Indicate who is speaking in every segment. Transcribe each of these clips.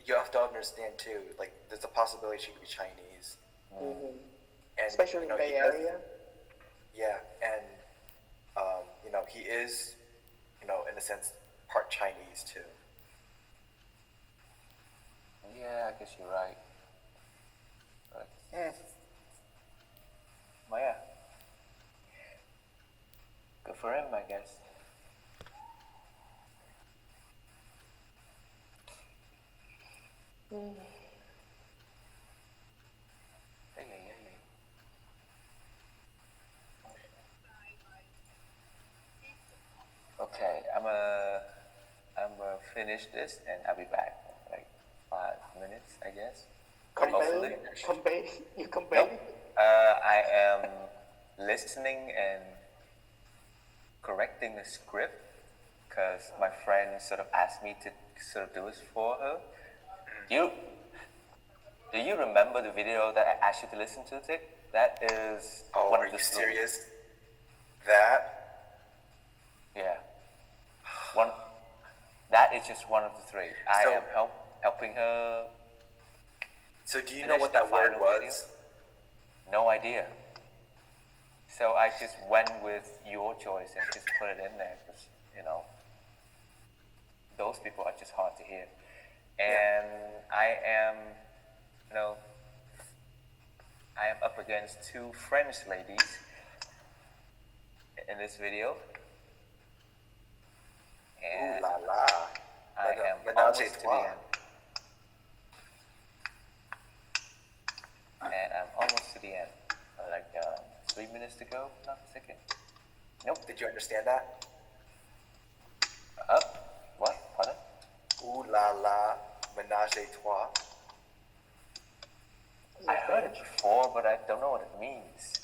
Speaker 1: you have to understand too. Like, there's a possibility she could be Chinese, and
Speaker 2: Especially
Speaker 1: you know
Speaker 2: in Bay
Speaker 1: he does,
Speaker 2: Area.
Speaker 1: yeah, and you know he is, you know, in a sense, part Chinese too.
Speaker 3: Yeah, I guess you're right. Well, yeah. Good for him, I guess. Hey, hey, hey, hey. Okay, I'm gonna finish this and I'll be back in like 5 minutes, I guess. Hopefully.
Speaker 2: You compare.
Speaker 3: Nope. I am listening and correcting the script because my friend sort of asked me to sort of do this for her. Do you remember the video that I asked you to listen to, Tick? That is
Speaker 1: Oh, are you serious? That?
Speaker 3: Yeah. That is just one of the three. I
Speaker 1: So-
Speaker 3: am helping her.
Speaker 1: So do you
Speaker 3: finish
Speaker 1: know what
Speaker 3: the
Speaker 1: that word
Speaker 3: final
Speaker 1: was?
Speaker 3: video. No idea. So I just went with your choice and just put it in there because, you know, those people are just hard to hear. And I am, you know, I am up against two French ladies in this video. And
Speaker 1: Ooh la la.
Speaker 3: I am
Speaker 1: Menage
Speaker 3: almost
Speaker 1: a
Speaker 3: to the
Speaker 1: trois.
Speaker 3: end. And I'm almost to the end. Like 3 minutes to go, not a second. Nope.
Speaker 1: Did you understand that?
Speaker 3: What? Pardon?
Speaker 1: Ooh la la, menage a trois.
Speaker 3: I heard it before, but I don't know what it means.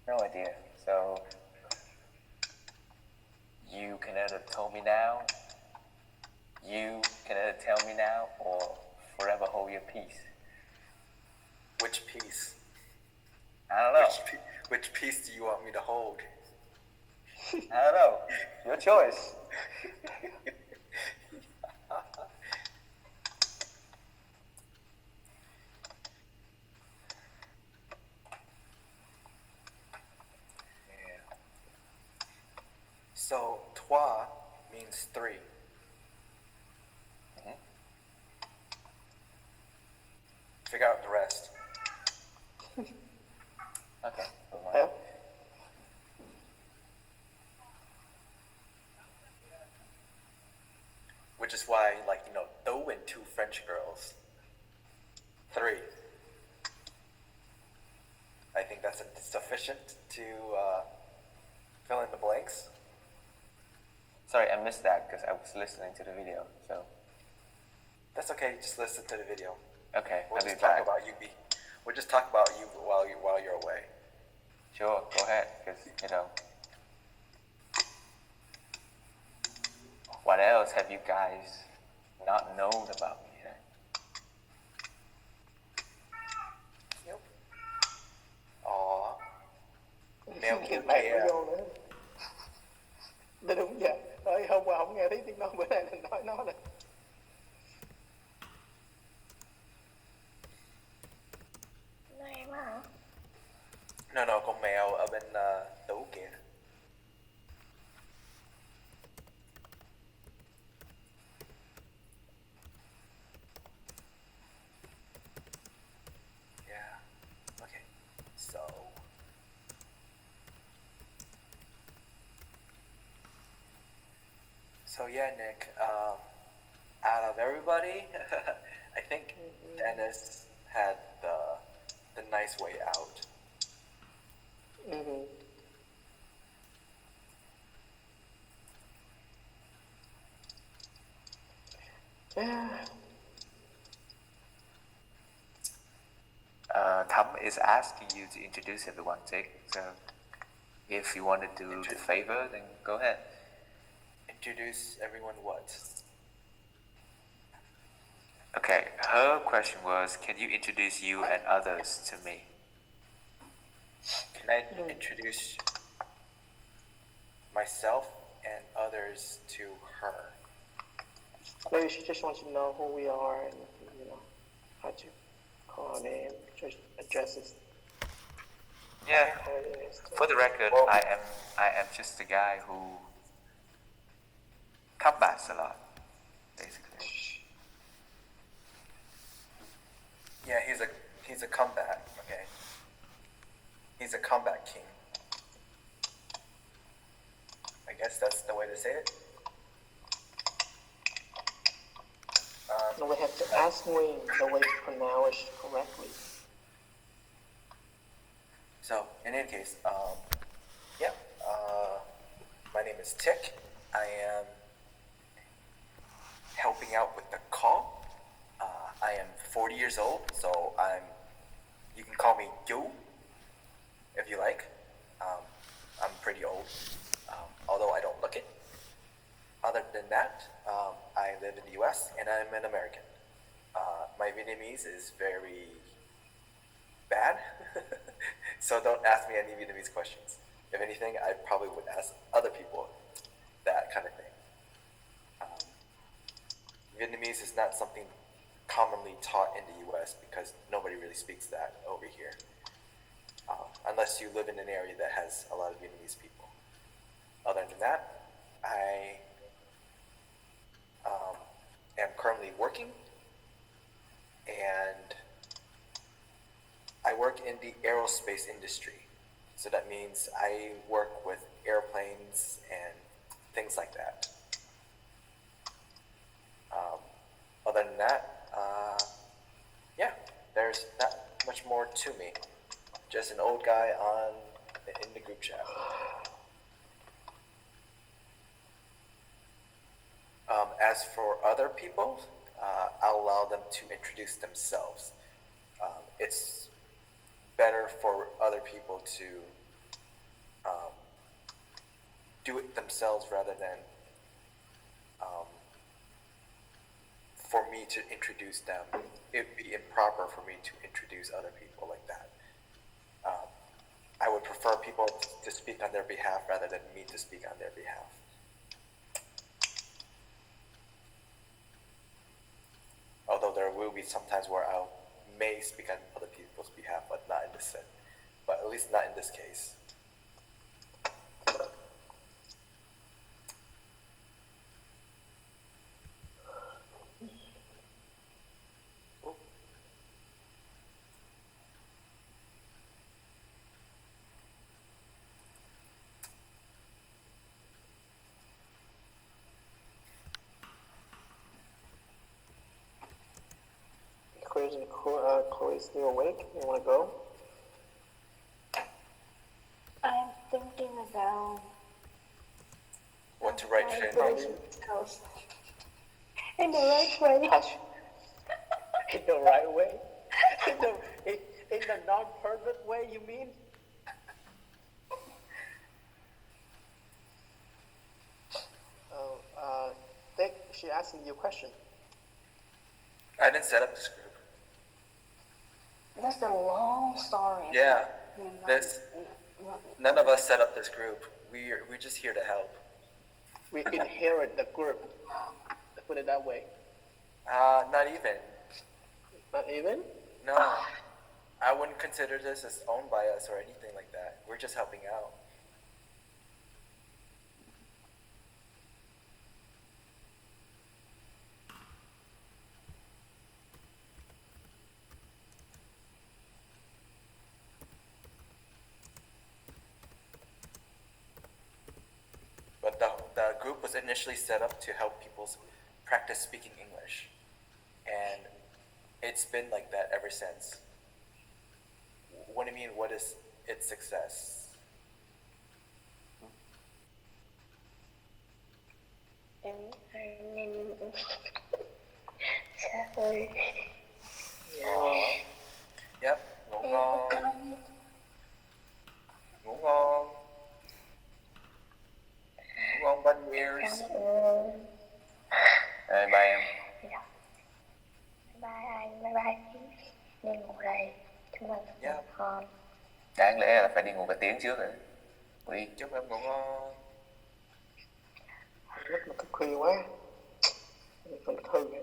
Speaker 3: No idea. So you can either tell me now, you can either tell me now, or forever hold your peace.
Speaker 1: Which piece?
Speaker 3: I don't know.
Speaker 1: Which piece do you want me to hold?
Speaker 3: I don't know. Your choice.
Speaker 1: So, trois means three. Figure out the rest.
Speaker 3: Okay.
Speaker 2: Yeah.
Speaker 1: Which is why, like, you know, though and two French girls. Three. I think that's sufficient to fill in the blanks.
Speaker 3: Sorry, I missed that because I was listening to the video. So
Speaker 1: That's okay. Just listen to the video.
Speaker 3: okay,
Speaker 1: We'll
Speaker 3: I'll be
Speaker 1: just talk
Speaker 3: back.
Speaker 1: about you. We'll just talk about you while you're away.
Speaker 3: Sure, go ahead, because, you know. What else have you guys not known about me?
Speaker 1: Yep. Aw. Mèo kêu
Speaker 2: Bạn
Speaker 1: kìa.
Speaker 2: nó vô nữa. Đúng đúng vậy. Ơi hôm qua không nghe thấy tiếng nói, bữa nay mình nói nó rồi.
Speaker 4: Nó em á hả?
Speaker 1: No, con mèo ở bên tủ kìa. Yeah. Okay. So yeah, Nick. Out of everybody, I think Dennis had the nice way out.
Speaker 2: Yeah.
Speaker 3: Thumb is asking you to introduce everyone, Tick. So if you want to do the favor, then go ahead.
Speaker 1: Introduce everyone what?
Speaker 3: Okay, her question was, can you introduce you and others to me?
Speaker 1: Can I introduce myself and others to her.
Speaker 2: Maybe she just wants to know who we are and, you know, how to call our name, just addresses.
Speaker 3: Yeah.
Speaker 2: How it is.
Speaker 3: For the record,
Speaker 1: Well-
Speaker 3: I am just a guy who combats a lot, basically.
Speaker 1: Yeah, he's a comeback, okay? He's a comeback king. I guess that's the way to say it.
Speaker 2: No, we have to ask Wayne the way to pronounce it correctly.
Speaker 1: So, in any case, yeah, my name is Tick. I am helping out with the call. I am 40 years old, so you can call me Yu, if you like. I'm pretty old, although I don't look it. Other than that, I live in the US and I'm an American. My Vietnamese is very bad, so don't ask me any Vietnamese questions. If anything, I probably would ask other people that kind of thing. Vietnamese is not something commonly taught in the US because nobody really speaks that over here. Unless you live in an area that has a lot of Vietnamese people. Other than that, I am currently working, and I work in the aerospace industry. So that means I work with airplanes and things like that. Other than that, yeah, there's not much more to me. Just an old guy in the group chat. As for other people, I'll allow them to introduce themselves. It's better for other people to do it themselves rather than for me to introduce them. It would be improper for me to introduce other people like that. I would prefer people to speak on their behalf rather than me to speak on their behalf. Although there will be some times where I may speak on other people's behalf, but not in this set. But at least not in this case.
Speaker 2: Chloe's still awake. You want to go?
Speaker 4: I'm thinking about
Speaker 1: What to write in?
Speaker 4: house. In the right way.
Speaker 2: Hush. In the right way? In the non-pervert way, you mean? Oh, Dick, she asking you a question.
Speaker 1: I didn't set up this group.
Speaker 4: That's a long story.
Speaker 1: Yeah,
Speaker 4: You know,
Speaker 1: this
Speaker 4: not-
Speaker 1: none of us set up this group. We're just here to help.
Speaker 2: We inherit the group. Let's put it that way.
Speaker 1: Not even.
Speaker 2: Not even?
Speaker 1: No, I wouldn't consider this as owned by us or anything like that. We're just helping out. But the group was initially set up to help people practice speaking English. And it's been like that ever since. What do you mean, what is its success?
Speaker 4: em nên sorry.
Speaker 1: Yep, ngủ ngon. Ngủ ngon. Ngủ ngon bunny ears.
Speaker 4: Cảm ơn.
Speaker 3: Bye bye em.
Speaker 4: Dạ. Bye anh, bye bye. Đi ngủ đây. Chúng mình
Speaker 1: Dạ.
Speaker 4: ngon.
Speaker 3: Đáng lẽ là phải đi ngủ cả tiếng trước rồi. Ui,
Speaker 1: Chúc em ngủ ngon.
Speaker 2: rất là cực kỳ quá. Phần thư ấy.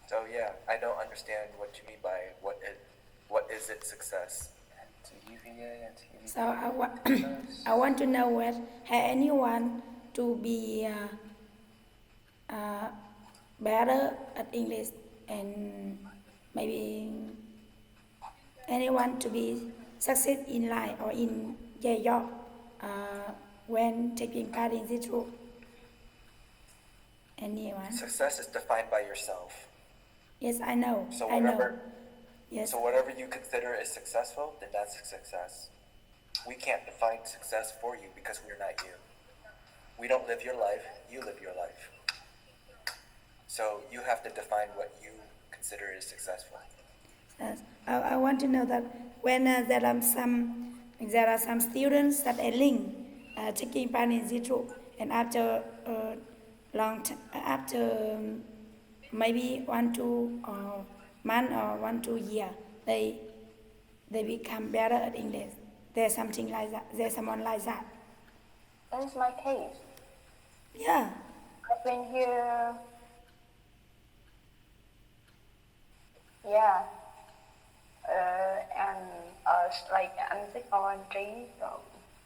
Speaker 1: So yeah, I don't understand what you mean by what is it success?
Speaker 3: To UVA and to UVA.
Speaker 5: So I want to know what has anyone to be better at English and maybe anyone to be succeed in life or in their job when taking part in this group. Anyone?
Speaker 1: Success is defined by yourself.
Speaker 5: Yes, I know.
Speaker 1: So
Speaker 5: I know.
Speaker 1: whatever
Speaker 5: Yes.
Speaker 1: So whatever you consider is successful, then that's a success. We can't define success for you because we're not you. We don't live your life, you live your life. So you have to define what you consider is successful.
Speaker 5: Yes. I want to know that when there are some students that are linked taking part in this group, and after maybe 1-2 month or 1-2 year, they become better at English. There's something like that. There's someone like that.
Speaker 4: That's my case.
Speaker 5: Yeah.
Speaker 4: I've been here. Yeah. And like I'm sick on tree. So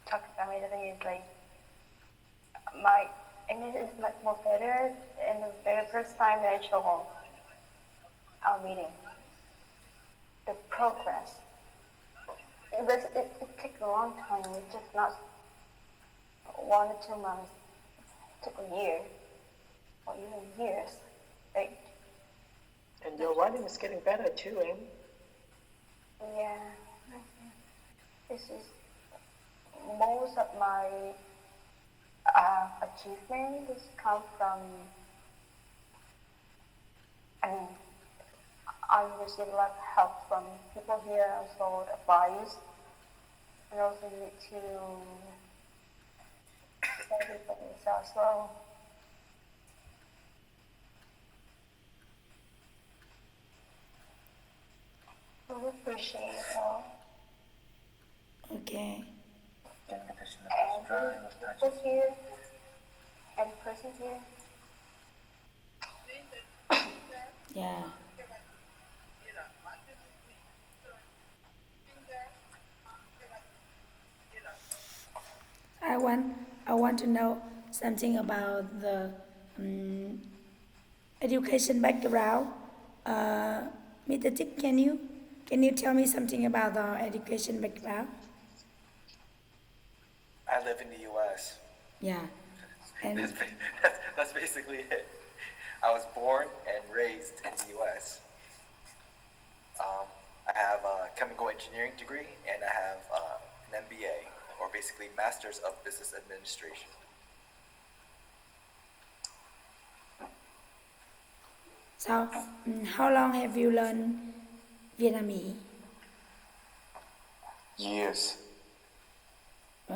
Speaker 4: talk about me. Is like my English is much more better. And the very first time that I show our meeting, the progress. It takes a long time. It's just not 1 or 2 months. It took a year or even years. Like,
Speaker 2: And your writing is getting better too, em.
Speaker 4: yeah, this is most of my achievement has come from. I mean, I received a lot of help from people here, also advice, and also need to study for myself as well. I really appreciate it all.
Speaker 5: Okay.
Speaker 3: Getting the person
Speaker 4: And
Speaker 3: that was drawing was
Speaker 4: people
Speaker 3: touching.
Speaker 4: here, and person here.
Speaker 5: Yeah. I want to know something about the education background. Mr. Tik, can you tell me something about the education background?
Speaker 1: I live in the U.S.
Speaker 5: Yeah. And
Speaker 1: That's basically it. I was born and raised in the U.S. I have a chemical engineering degree and I have an MBA, or basically Masters of Business Administration.
Speaker 5: so, how long have you learned Vietnamese?
Speaker 1: Years.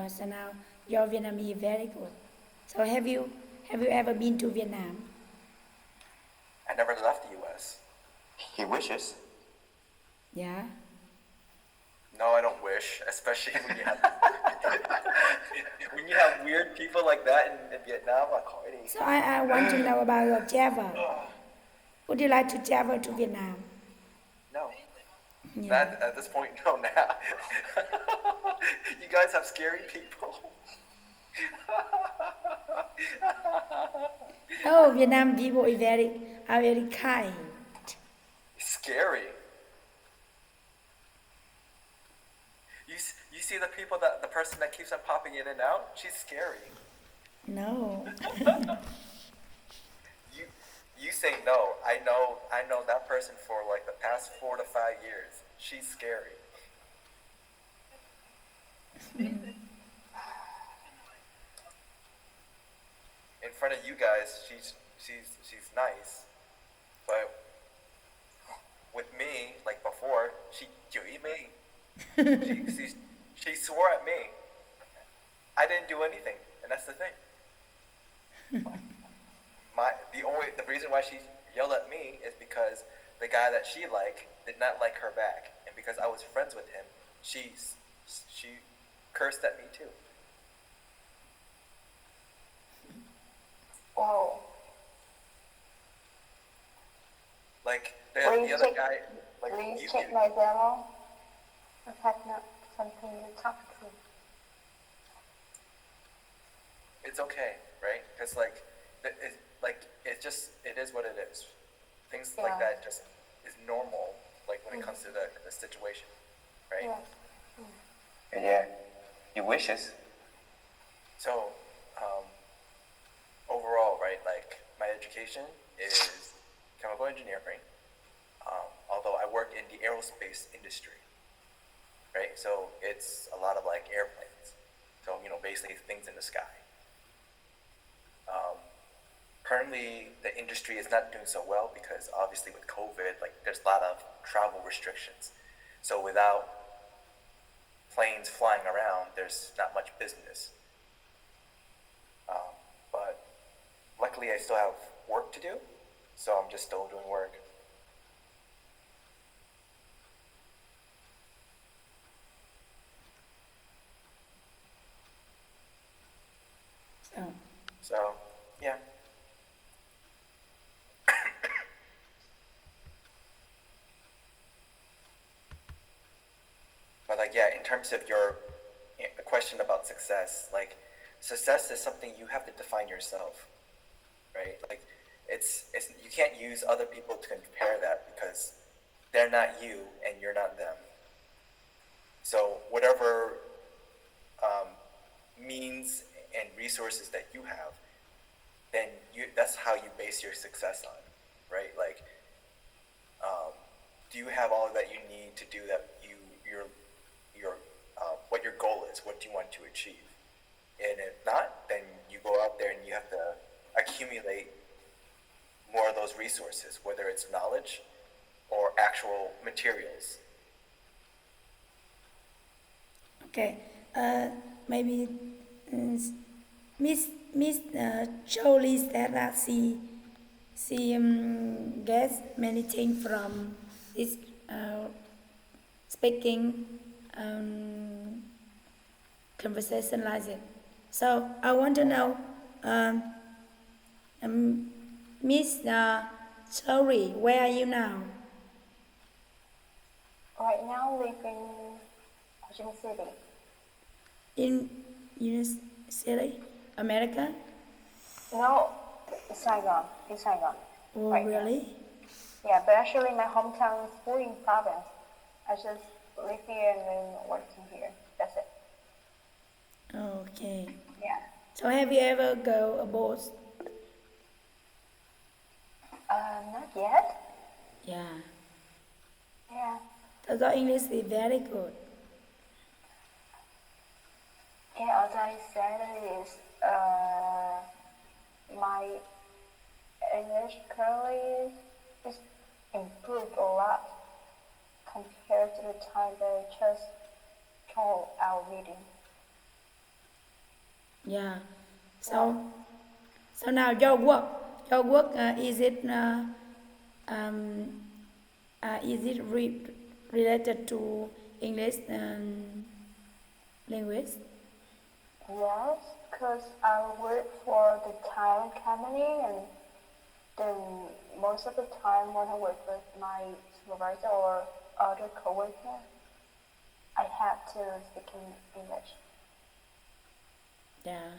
Speaker 5: So now your Vietnamese is very good. So have you ever been to Vietnam?
Speaker 1: I never left the U.S.
Speaker 6: He wishes.
Speaker 5: Yeah.
Speaker 1: No, I don't wish, especially when you have when you have weird people like that in Vietnam. Like, already.
Speaker 5: So I want to know about your travel. Would you like to travel to Vietnam?
Speaker 1: No.
Speaker 5: Yeah.
Speaker 1: Not at this point, no. Now, you guys have scary people.
Speaker 5: Oh, Vietnam people are very kind.
Speaker 1: Scary. You see the people the person that keeps on popping in and out. She's scary.
Speaker 5: No.
Speaker 1: You say no. I know that person for like the past 4 to 5 years. She's scary. In front of you guys, she's nice, but with me, like before, she chửi me. She swore at me. I didn't do anything, and that's the thing. The reason why she yelled at me is because the guy that she liked did not like her back, and because I was friends with him, she cursed at me too.
Speaker 4: Whoa.
Speaker 1: Like
Speaker 4: Will you
Speaker 1: the other
Speaker 4: check,
Speaker 1: guy, like
Speaker 4: will you
Speaker 1: you,
Speaker 4: check my Zalo? If that's not something you talk to.
Speaker 1: it's okay, right? Because like, it is what it is. Things like
Speaker 4: Yeah.
Speaker 1: that just is normal, like when it comes to the situation, right?
Speaker 4: Yes.
Speaker 3: Yeah. Your wishes.
Speaker 1: So, overall, right, like my education is chemical engineering, although I work in the aerospace industry, right? So it's a lot of like airplanes. So, basically things in the sky. Currently, the industry is not doing so well because obviously with COVID, like there's a lot of travel restrictions. So without planes flying around, there's not much business. But luckily, I still have work to do, so I'm just still doing work.
Speaker 5: So,
Speaker 1: So, yeah. But like, yeah, in terms of your the question about success, like success is something you have to define yourself, right? Like, it's you can't use other people to compare that because they're not you and you're not them. So whatever means and resources that you have, then that's how you base your success on, right? Like, do you have all that you need to do that? Your what your goal is, what do you want to achieve, and if not, then you go out there and you have to accumulate more of those resources, whether it's knowledge or actual materials.
Speaker 5: okay. Maybe Miss Jolie said that she gets many things from this speaking conversation like that. So I want to know, Miss Jolie, where are you now?
Speaker 4: Right now, live in Ho Chi Minh City.
Speaker 5: In United States, America?
Speaker 4: No, Saigon. In Saigon.
Speaker 5: Oh,
Speaker 4: Right now.
Speaker 5: really?
Speaker 4: Yeah, but actually my hometown is Phú Yên province. I just live here and then working here. That's it.
Speaker 5: Okay.
Speaker 4: Yeah.
Speaker 5: So have you ever go abroad?
Speaker 4: Not yet.
Speaker 5: Yeah.
Speaker 4: Yeah.
Speaker 5: Your English is very good.
Speaker 4: Yeah, as I said, it is my English currently is improved a lot compared to the time that I just told our meeting.
Speaker 5: Yeah. So now your work, is it related to English language?
Speaker 4: Yes, because I work for the Thailand company, and then most of the time when I work with my supervisor or other coworker, I have to speak in English.
Speaker 5: Yeah.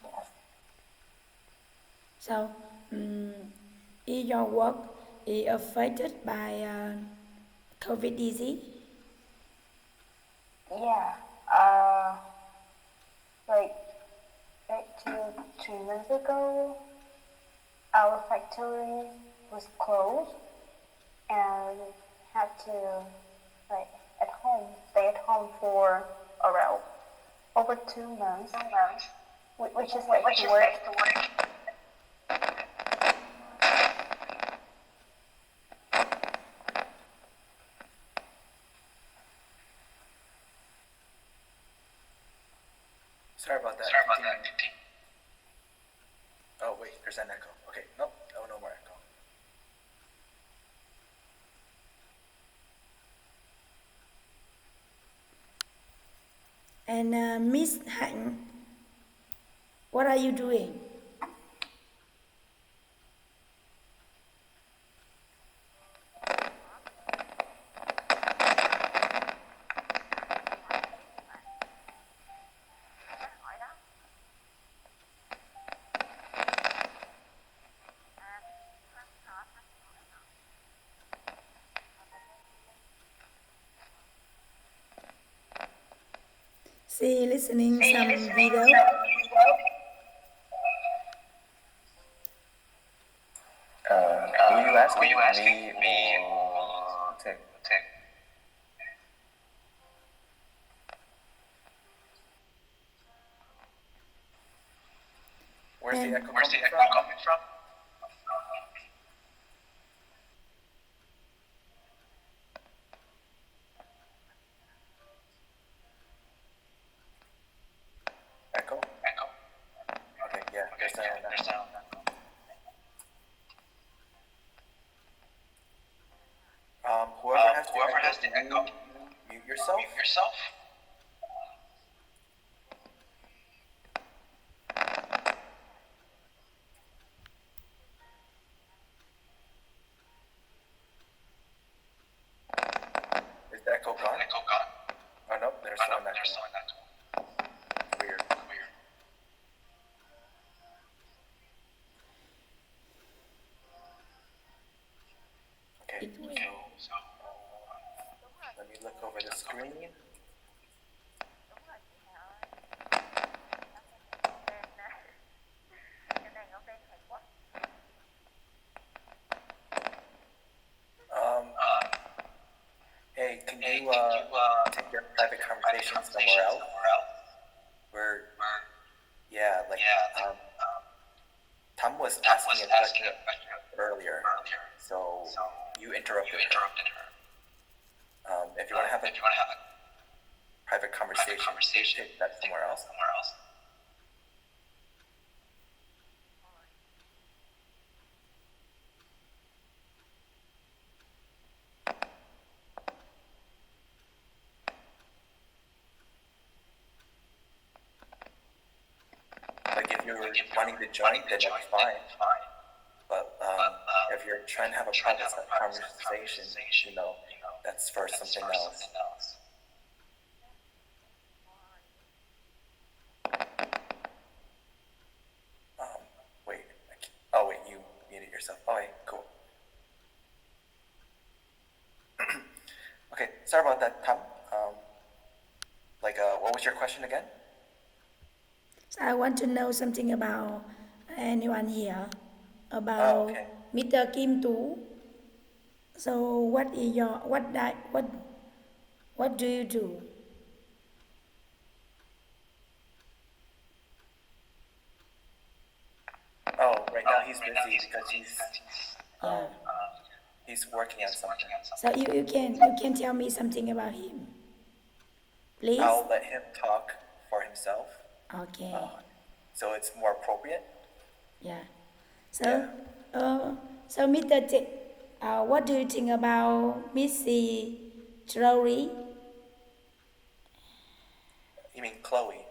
Speaker 4: Yes.
Speaker 5: So, is your work is affected by COVID disease?
Speaker 4: Yeah. Like 2 months ago, our factory was closed and had to stay at home for around over 2 months, which is like work.
Speaker 1: Sorry about that. Continue. Oh wait, there's an echo. Okay, nope, no more echo.
Speaker 5: And Miss Hạnh, what are you doing? She listening some video.
Speaker 3: Who you asking? Me or Tim?
Speaker 1: Where's the
Speaker 5: And-
Speaker 1: echo coming from? Echo? Okay, yeah, there's sound. Whoever has the echo, mute yourself. Is the echo gone? Oh no, there's still an echo. Weird. Okay, so let me look over the screen. Hey, can you take your private conversations somewhere else? Tom was asking a question earlier, so you interrupted her. If you want to have a private conversation, take that somewhere else. Like if you're wanting to join, then that's fine. But if you're trying to have a private conversation, that's for something else. Wait. Oh wait, you muted yourself. Okay, cool. Okay, sorry about that, Tom. What was your question again?
Speaker 5: So I want to know something about anyone here, about
Speaker 1: okay.
Speaker 5: Mr. Kim Tu. So what is your what do you do?
Speaker 1: Oh, right now he's busy because he's working on something.
Speaker 5: So you can tell me something about him, please.
Speaker 1: I'll let him talk for himself,
Speaker 5: Okay.
Speaker 1: so it's more appropriate.
Speaker 5: Yeah. So so Mr. What do you think about Missy Chloe?
Speaker 1: You mean Chloe?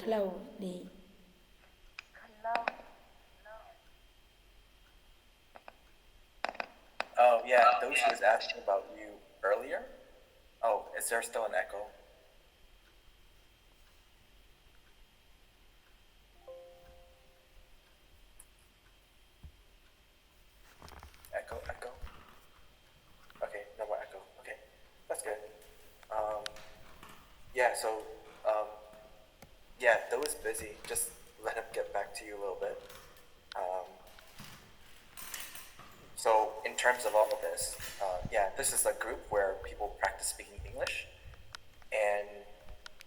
Speaker 5: Chloe.
Speaker 1: Oh yeah, those she was asking about you earlier. Oh, is there still an echo? Echo. Okay, no more echo. Okay, that's good. Yeah, so yeah, Though is busy. Just let him get back to you a little bit. So in terms of all of this, yeah, this is a group where people practice speaking English, and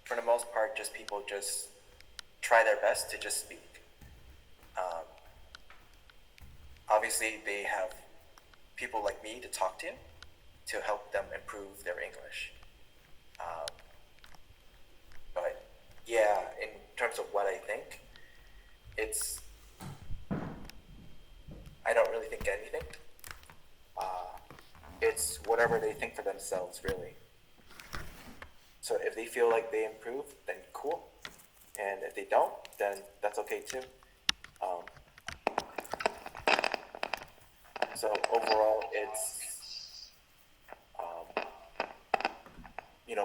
Speaker 1: for the most part, people just try their best to just speak. Obviously, they have people like me to talk to help them improve their English. But yeah, in terms of what I think, I don't really think anything. It's whatever they think for themselves, really. So if they feel like they improve, then cool. And if they don't, then that's okay too. Um, so overall, it's,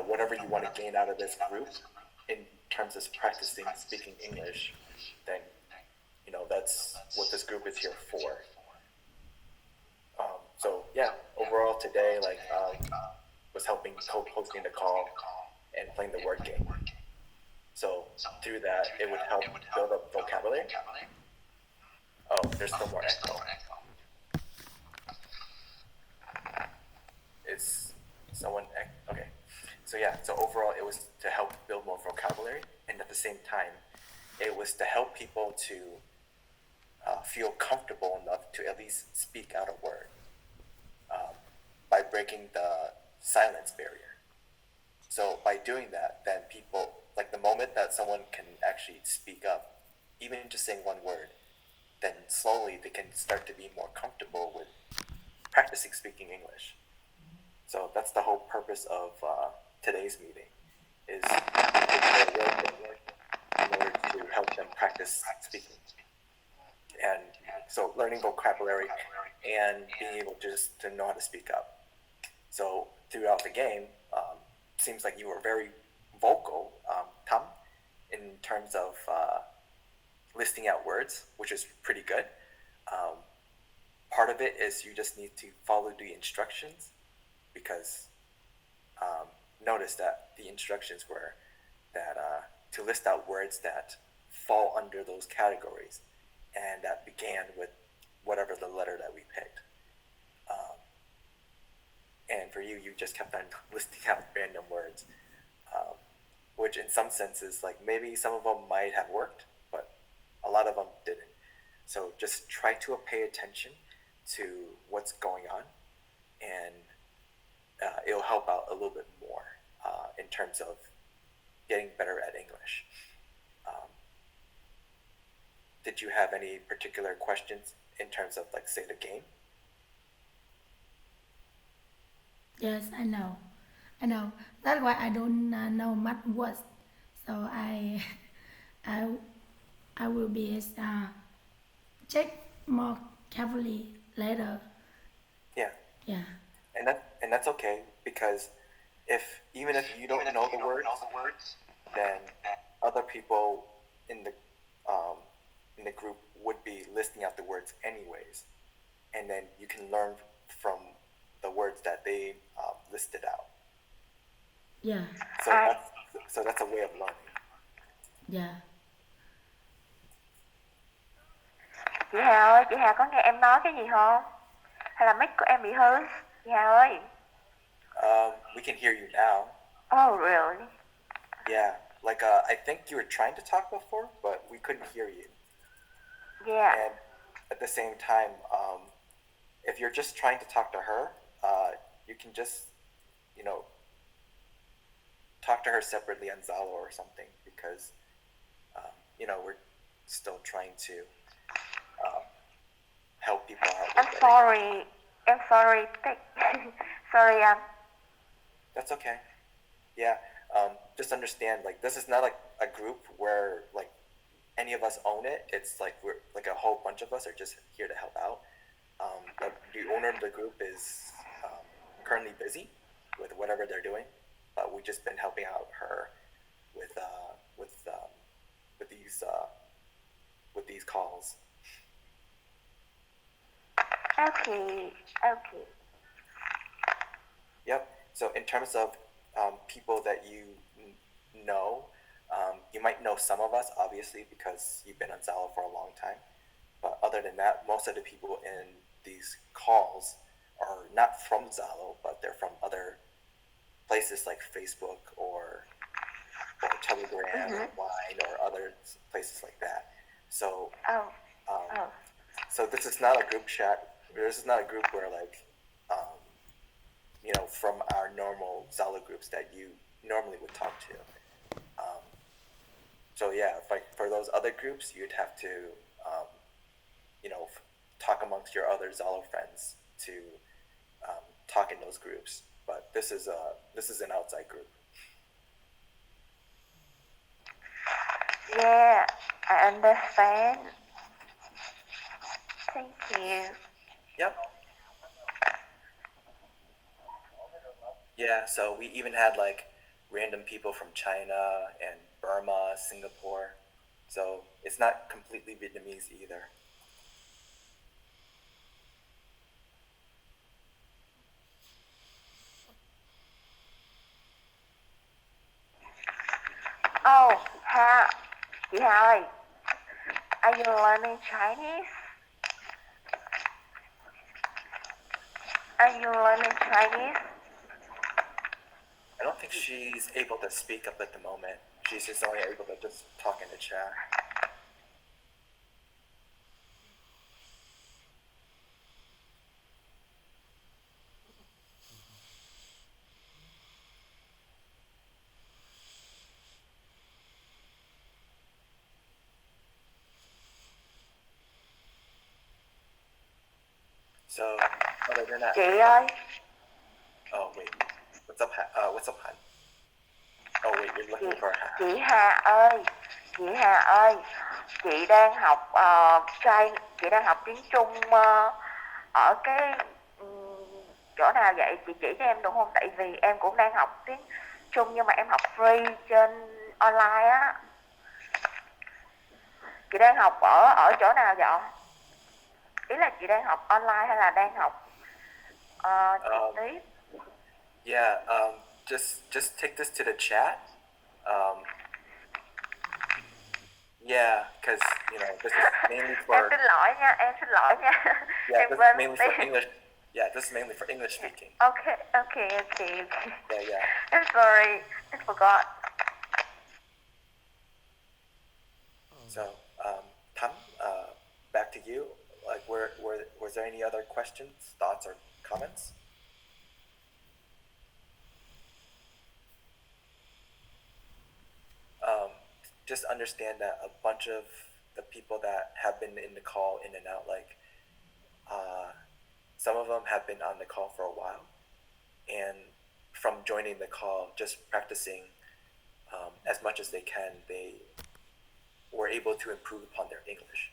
Speaker 1: whatever you want to gain out of this group in terms of practicing speaking English, then, that's what this group is here for. So yeah, overall today, was helping co-hosting the call and playing the word game. So through that, it would help build up vocabulary. Oh, there's still more echo. Is someone okay? So yeah, so overall, it was to help build more vocabulary, and at the same time, it was to help people to feel comfortable enough to at least speak out a word by breaking the silence barrier. So by doing that, then people, like the moment that someone can actually speak up, even just saying one word, then slowly they can start to be more comfortable with practicing speaking English. So that's the whole purpose of today's meeting, is in order to help them practice speaking. And so learning vocabulary and being able just to know how to speak up. So throughout the game, seems like you were very vocal, Tam, in terms of listing out words, which is pretty good. Part of it is you just need to follow the instructions, because notice that the instructions were that to list out words that fall under those categories, and that began with whatever the letter that we picked. And for you just kept on listing out random words, which in some senses, like maybe some of them might have worked, but a lot of them didn't. So just try to pay attention to what's going on, and it'll help out a little bit more in terms of getting better at English. Did you have any particular questions in terms of, like, say, the game?
Speaker 5: Yes, I know. That's why I don't know much words. So I will be check more carefully later.
Speaker 1: Yeah,
Speaker 5: Yeah.
Speaker 1: and that's okay, because even if you don't know the words, then other people in the group would be listing out the words anyways, and then you can learn from the words that they listed out.
Speaker 5: Yeah.
Speaker 1: So that's a way of learning.
Speaker 5: Yeah.
Speaker 6: Chị Hà ơi, chị Hà có nghe em nói cái gì không? Hay là mic của em bị hư? Chị Hà ơi.
Speaker 1: We can hear you now.
Speaker 6: Oh, really?
Speaker 1: Yeah, I think you were trying to talk before, but we couldn't hear you.
Speaker 6: Yeah.
Speaker 1: And at the same time, if you're just trying to talk to her, you can just, talk to her separately on Zalo or something, because, we're still trying to help people out.
Speaker 6: I'm sorry. Sorry,
Speaker 1: That's okay. Yeah. Just understand, like, this is not like a group where, like, any of us own it. It's like we're like a whole bunch of us are just here to help out. The owner of the group is currently busy with whatever they're doing, but we've just been helping out her with these calls.
Speaker 6: Okay.
Speaker 1: Yep. So in terms of people that you know, you might know some of us, obviously, because you've been on Zalo for a long time. But other than that, most of the people in these calls are not from Zalo, but they're from other places like Facebook or Telegram or Line or other places like that. So, so this is not a group chat. This is not a group where, like, from our normal Zalo groups that you normally would talk to. So yeah, for those other groups, you'd have to, talk amongst your other Zalo friends to talk in those groups. But this is an outside group.
Speaker 6: Yeah, I understand. Thank you.
Speaker 1: Yep. Yeah, so we even had like random people from China and Burma, Singapore. So it's not completely Vietnamese either.
Speaker 6: Oh, chị Hà ơi, are you learning Chinese? Are you learning Chinese?
Speaker 1: I don't think she's able to speak up at the moment. She's just only able to just talk in the chat. So other than that,
Speaker 6: Chị ơi,
Speaker 1: oh wait, what's up, Han? Oh wait, you're looking for Han.
Speaker 6: chị Hà ơi, chị Hà ơi, chị đang học chị đang học tiếng Trung ở cái chỗ nào vậy? Chị chỉ cho em được không? Tại vì em cũng đang học tiếng Trung nhưng mà em học free trên online á. Chị đang học ở chỗ nào vậy? Ý là chị đang học online hay là đang học trực tiếp?
Speaker 1: Yeah, just take this to the chat. Yeah, because this is mainly
Speaker 6: Em
Speaker 1: for
Speaker 6: xin lỗi nha, em xin lỗi nha.
Speaker 1: yeah,
Speaker 6: Em
Speaker 1: this is
Speaker 6: quên
Speaker 1: mainly
Speaker 6: mất
Speaker 1: for
Speaker 6: tiêu.
Speaker 1: English. Yeah, this is mainly for English speaking.
Speaker 6: Okay.
Speaker 1: Yeah.
Speaker 6: I'm sorry, I forgot.
Speaker 1: So, Tam, back to you. Like, was there any other questions, thoughts, or comments? Just understand that a bunch of the people that have been in the call in and out, like, some of them have been on the call for a while, and from joining the call, just practicing as much as they can, they were able to improve upon their English.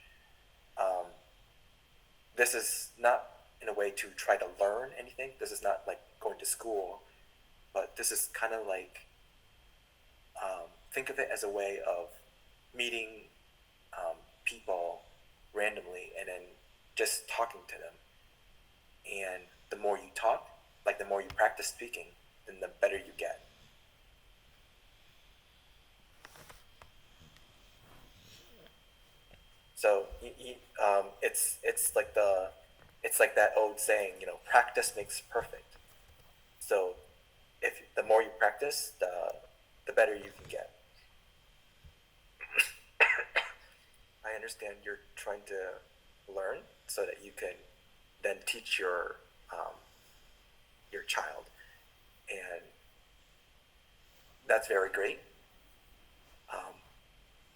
Speaker 1: This is not in a way to try to learn anything. This is not like going to school, but this is kind of like think of it as a way of meeting people randomly and then just talking to them. And the more you talk, like the more you practice speaking, then the better you get. So it's like that old saying, practice makes perfect. So if the more you practice, the better you can get. I understand you're trying to learn so that you can then teach your child, and that's very great.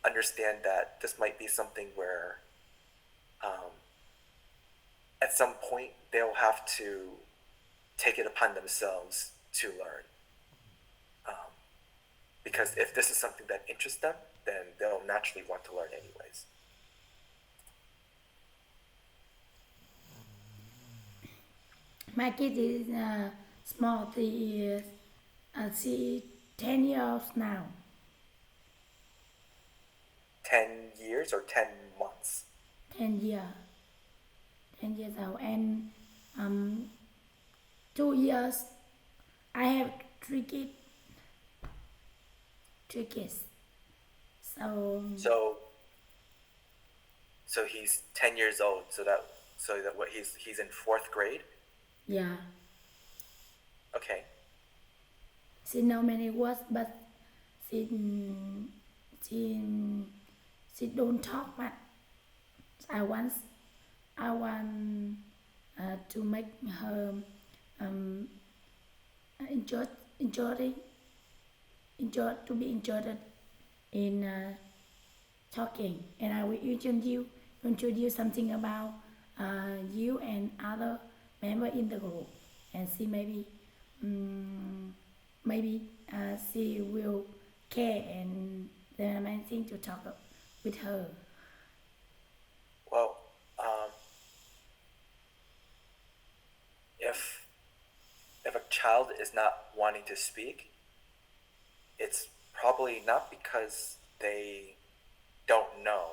Speaker 1: Understand that this might be something where at some point they'll have to take it upon themselves to learn. Because if this is something that interests them, then they'll naturally want to learn anyways.
Speaker 5: My kid is small. She 10 years now.
Speaker 1: 10 years or 10 months?
Speaker 5: 10 years. 10 years old. And 2 years, I have 3 kids. 3 kids.
Speaker 1: So he's 10 years old. So that what he's in 4th grade?
Speaker 5: Yeah.
Speaker 1: Okay.
Speaker 5: She know many words, but she don't talk much. I want to make her enjoy to be interested in talking, and I will introduce something about you and other member in the group, and see maybe she will care and then amazing to talk with her.
Speaker 1: Well, if a child is not wanting to speak, it's probably not because they don't know,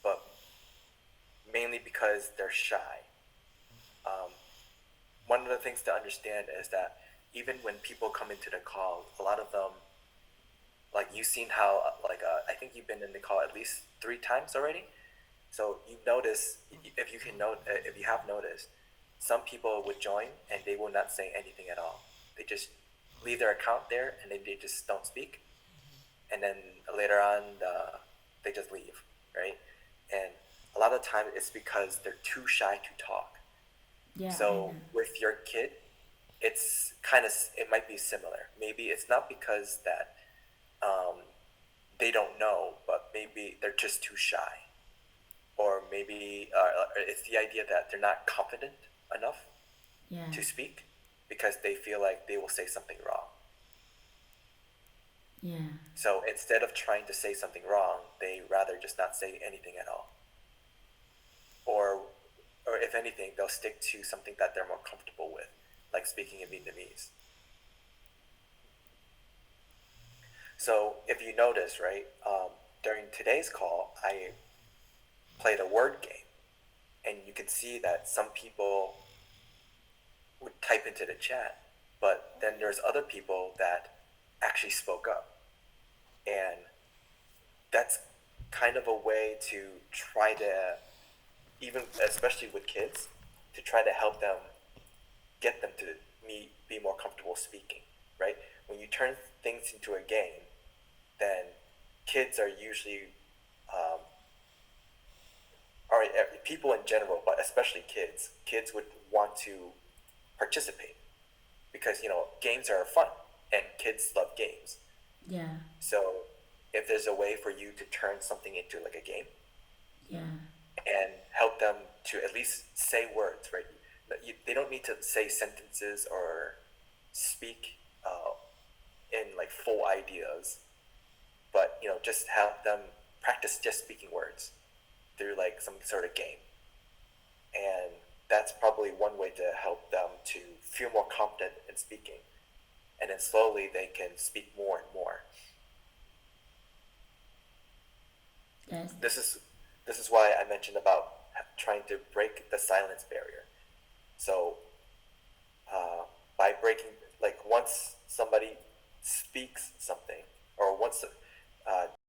Speaker 1: but mainly because they're shy. One of the things to understand is that even when people come into the call, a lot of them, like you've seen how, I think you've been in the call at least 3 times already. So you notice, if you can note, if you have noticed, some people would join and they will not say anything at all. They just leave their account there and then they just don't speak. And then later on, they just leave, right? And a lot of the time it's because they're too shy to talk.
Speaker 5: Yeah, I
Speaker 1: So
Speaker 5: know.
Speaker 1: with your kid, it's kind of, it might be similar. Maybe it's not because that they don't know, but maybe they're just too shy. Or maybe it's the idea that they're not confident enough
Speaker 5: Yeah,
Speaker 1: to speak because they feel like they will say something wrong.
Speaker 5: yeah,
Speaker 1: So instead of trying to say something wrong, they rather just not say anything at all. Or if anything, they'll stick to something that they're more comfortable with, like speaking in Vietnamese. So if you notice, right, during today's call, I played a word game, and you can see that some people would type into the chat, but then there's other people that actually spoke up. And that's kind of a way to try to, even especially with kids, to try to help them, get them to be more comfortable speaking, right? When you turn things into a game, then kids are usually, or people in general, but especially kids would want to participate because, games are fun and kids love games.
Speaker 5: yeah,
Speaker 1: So if there's a way for you to turn something into like a game
Speaker 5: yeah,
Speaker 1: and help them to at least say words, right? They don't need to say sentences or speak in like full ideas, but just help them practice just speaking words through like some sort of game. And that's probably one way to help them to feel more confident in speaking. And then slowly they can speak more and more.
Speaker 5: that's
Speaker 1: This is why I mentioned about trying to break the silence barrier. So by breaking, like once somebody speaks something,